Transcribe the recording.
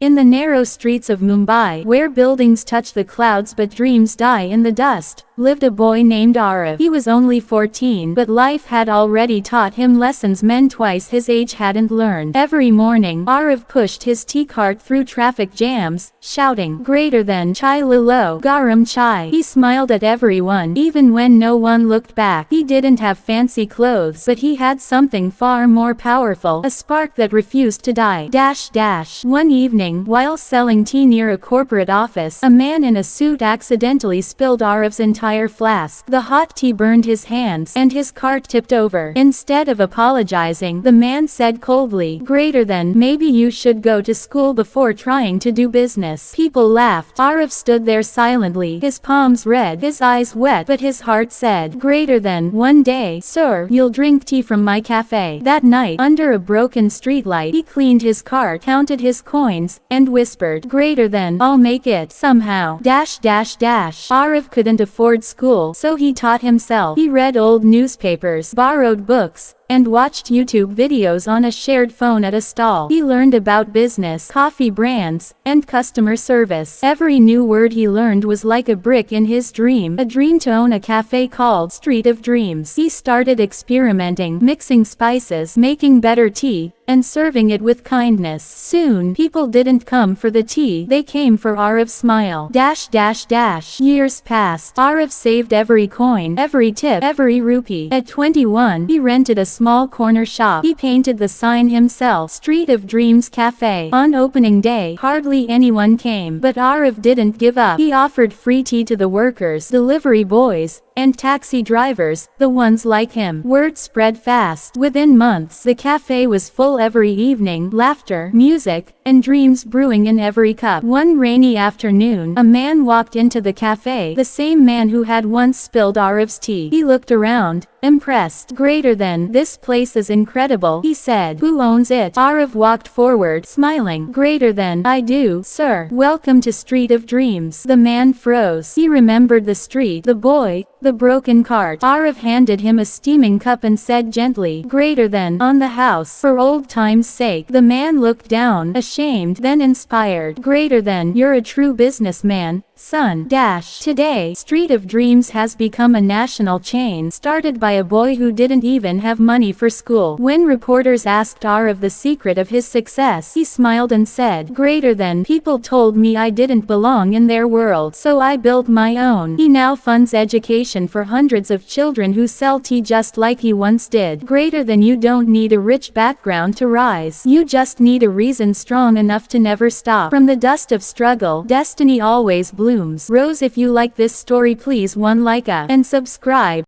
In the narrow streets of Mumbai, where buildings touch the clouds but dreams die in the dust, lived a boy named Aarav. He was only 14, but life had already taught him lessons men twice his age hadn't learned. Every morning, Aarav pushed his tea cart through traffic jams, shouting, "Greater than chaiwala, garam chai." He smiled at everyone, even when no one looked back. He didn't have fancy clothes, but he had something far more powerful, a spark that refused to die. One evening, while selling tea near a corporate office, a man in a suit accidentally spilled Aarav's entire flask. The hot tea burned his hands, and his cart tipped over. Instead of apologizing, the man said coldly, "Greater than, maybe you should go to school before trying to do business." People laughed. Aarav stood there silently, his palms red, his eyes wet, but his heart said, "Greater than, one day, sir, you'll drink tea from my cafe." That night, under a broken streetlight, he cleaned his cart, counted his coins, and whispered, "Greater than, I'll make it, somehow." Aarav couldn't afford school, so he taught himself. He read old newspapers, borrowed books, and watched YouTube videos on a shared phone at a stall. He learned about business, coffee brands, and customer service. Every new word he learned was like a brick in his dream, a dream to own a cafe called Street of Dreams. He started experimenting, mixing spices, making better tea, and serving it with kindness. Soon, people didn't come for the tea, they came for Aarav's smile. Years passed. Aarav saved every coin, every tip, every rupee. At 21, he rented a small corner shop. He painted the sign himself, Street of Dreams Cafe. On opening day, hardly anyone came, but Aarav didn't give up. He offered free tea to the workers, delivery boys, and taxi drivers, the ones like him. Word spread fast. Within months, the cafe was full every evening, laughter, music, and dreams brewing in every cup. One rainy afternoon, a man walked into the cafe, the same man who had once spilled Aarav's tea. He looked around, impressed. "Greater than, this place is incredible," he said. "Who owns it?" Aarav walked forward, smiling. "Greater than, I do, sir. Welcome to Street of Dreams." The man froze. He remembered the street, the boy, the broken cart. Aarav handed him a steaming cup and said gently, "Greater than, on the house, for old time's sake." The man looked down, ashamed, then inspired. "Greater than, you're a true businessman, son." Today, Street of Dreams has become a national chain, started by a boy who didn't even have money for school. When reporters asked Aarav the secret of his success, he smiled and said, "Greater than, people told me I didn't belong in their world, so I built my own." He now funds education for hundreds of children who sell tea just like he once did. Greater than, you don't need a rich background to rise. You just need a reason strong enough to never stop. From the dust of struggle, destiny always blooms. Rose, if you like this story, please one like and subscribe.